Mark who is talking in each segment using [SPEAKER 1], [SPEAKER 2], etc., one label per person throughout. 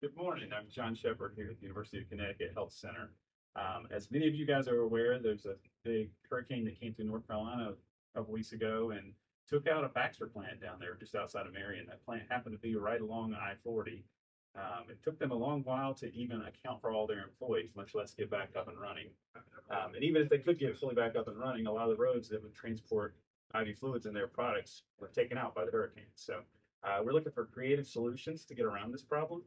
[SPEAKER 1] Good morning. I'm John Shepard here at the University of Connecticut Health Center. As many of you guys are aware, there's a big hurricane that came through North Carolina a couple weeks ago and took out a Baxter plant down there just outside of Marion. That plant happened to be right along I-40. It took them a long while to even account for all their employees, much less get back up and running. And even if they could get fully back up and running, a lot of the roads that would transport IV fluids and their products were taken out by the hurricane. So we're looking for creative solutions to get around this problem.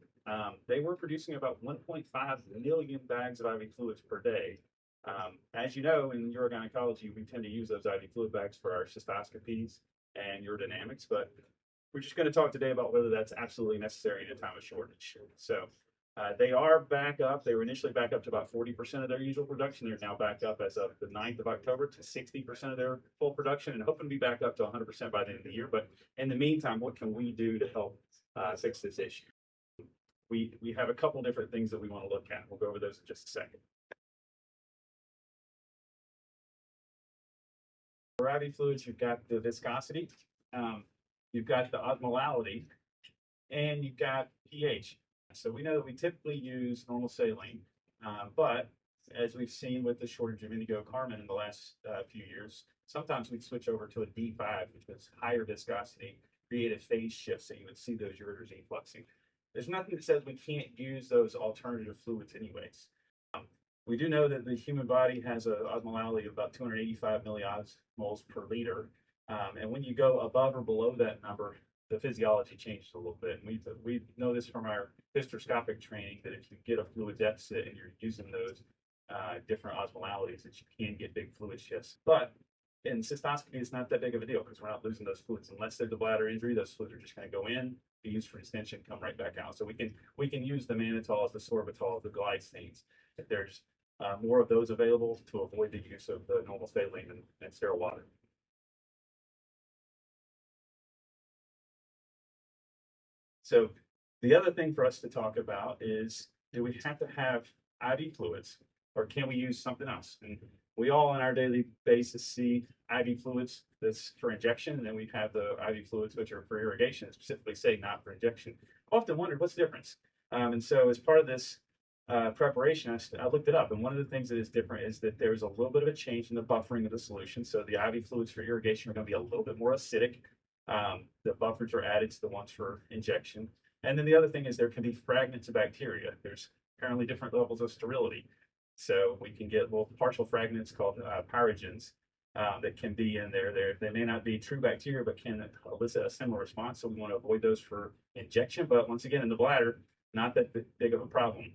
[SPEAKER 1] They were producing about 1.5 million bags of IV fluids per day. As you know, in urogynecology, we tend to use those IV fluid bags for our cystoscopies and urodynamics, but we're just going to talk today about whether that's absolutely necessary in a time of shortage. So they are back up. They were initially back up to about 40% of their usual production. They're now back up as of the 9th of October to 60% of their full production and hoping to be back up to 100% by the end of the year. But in the meantime, what can we do to help fix this issue? We have a couple different things that we want to look at. We'll go over those in just a second. For IV fluids, you've got the viscosity, you've got the osmolality, and you've got pH. So we know that we typically use normal saline, but as we've seen with the shortage of indigo carmine in the last few years, sometimes we'd switch over to a D5, which was higher viscosity, create a phase shift, so you would see those ureters effluxing. There's nothing that says we can't use those alternative fluids anyways. We do know that the human body has an osmolality of about 285 milliosmoles per liter. And when you go above or below that number, the physiology changes a little bit. And we know this from our hysteroscopic training that if you get a fluid deficit and you're using those different osmolalities, that you can get big fluid shifts. But in cystoscopy, it's not that big of a deal because we're not losing those fluids. Unless there's a bladder injury, those fluids are just going to go in, be used for distension, come right back out. So we can use the mannitols, the sorbitols, the glycines. If there's more of those available to avoid the use of the normal saline and sterile water. So the other thing for us to talk about is, do we have to have IV fluids or can we use something else? And we all on our daily basis see IV fluids that's for injection, and then we have the IV fluids which are for irrigation, specifically say not for injection. Often wondered what's the difference. And so as part of this preparation, I looked it up, and one of the things that is different is that there's a little bit of a change in the buffering of the solution. So the IV fluids for irrigation are going to be a little bit more acidic. The buffers are added to the ones for injection. And then the other thing is there can be fragments of bacteria. There's apparently different levels of sterility. So we can get little partial fragments called pyrogens that can be in there. They may not be true bacteria, but can elicit a similar response. So we want to avoid those for injection. But once again, in the bladder, not that big of a problem.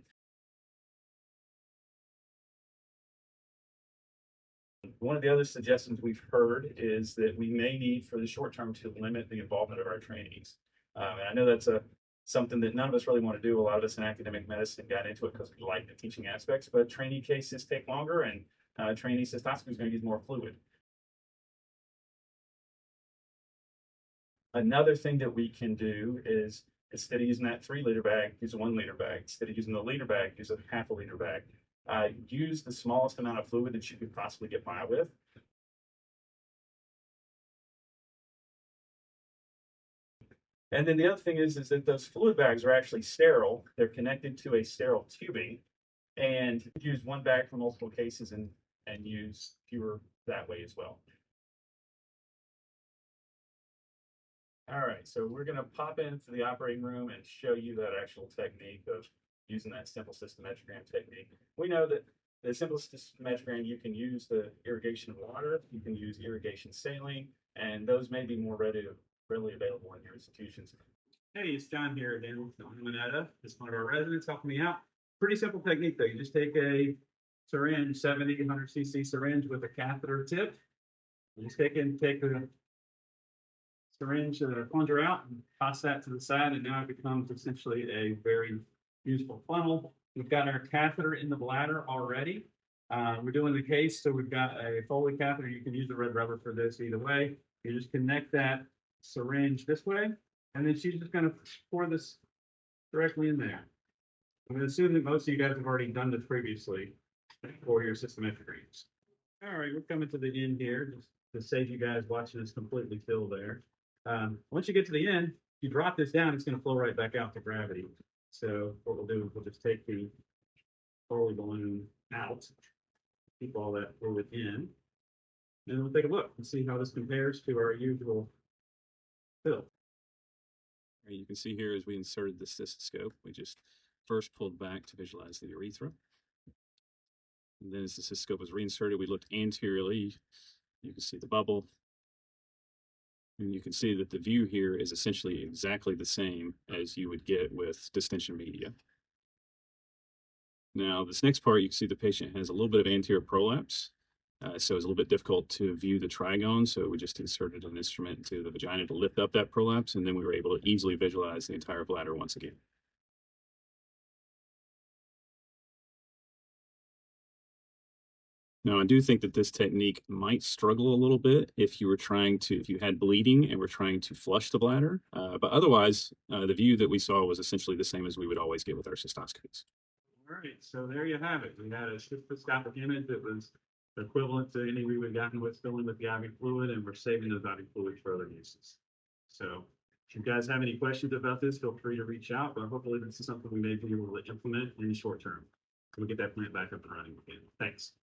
[SPEAKER 1] One of the other suggestions we've heard is that we may need for the short term to limit the involvement of our trainees. And I know that's something that none of us really want to do. A lot of us in academic medicine got into it because we like the teaching aspects, but trainee cases take longer and trainee cystoscopy is going to use more fluid. Another thing that we can do is instead of using that 3-liter bag, use a 1-liter bag. Instead of using the liter bag, use a half-a-liter bag. Use the smallest amount of fluid that you could possibly get by with. And then the other thing is that those fluid bags are actually sterile. They're connected to a sterile tubing, and use one bag for multiple cases and use fewer that way as well. All right, so we're going to pop into the operating room and show you that actual technique of using that simple cystometrogram technique. We know that the simple cystometrogram, you can use the irrigation water, you can use irrigation saline, and those may be more readily available in your institutions.
[SPEAKER 2] Hey, it's John here again with Minetta. This is one of our residents helping me out. Pretty simple technique though. You just take a syringe, 70, 100 cc syringe with a catheter tip. You just take the syringe plunger out and toss that to the side, and now it becomes essentially a very useful funnel. We've got our catheter in the bladder already. We're doing the case, so we've got a Foley catheter. You can use the red rubber for this either way. You just connect that syringe this way, and then she's just going to pour this directly in there. I'm going to assume that most of you guys have already done this previously for your cystometrograms. All right, we're coming to the end here, just to save you guys watching this completely fill there. Once you get to the end, if you drop this down, it's going to flow right back out to gravity. So what we'll do is we'll just take the Foley balloon out, keep all that fluid in, and we'll take a look and see how this compares to our usual fill.
[SPEAKER 3] You can see here as we inserted the cystoscope, we just first pulled back to visualize the urethra. And then as the cystoscope was reinserted, we looked anteriorly. You can see the bubble. And you can see that the view here is essentially exactly the same as you would get with distension media. Now, this next part, you can see the patient has a little bit of anterior prolapse. So it's a little bit difficult to view the trigone. So we just inserted an instrument into the vagina to lift up that prolapse. And then we were able to easily visualize the entire bladder once again. Now, I do think that this technique might struggle a little bit if you had bleeding and were trying to flush the bladder. But otherwise, the view that we saw was essentially the same as we would always get with our cystoscopies.
[SPEAKER 2] All right, so there you have it. We had a cystoscopic image that was equivalent to any we would have gotten with filling with the IV fluid, and we're saving those IV fluids for other uses. So if you guys have any questions about this, feel free to reach out, but hopefully this is something we may be able to implement in the short term. We'll get that plant back up and running again. Thanks.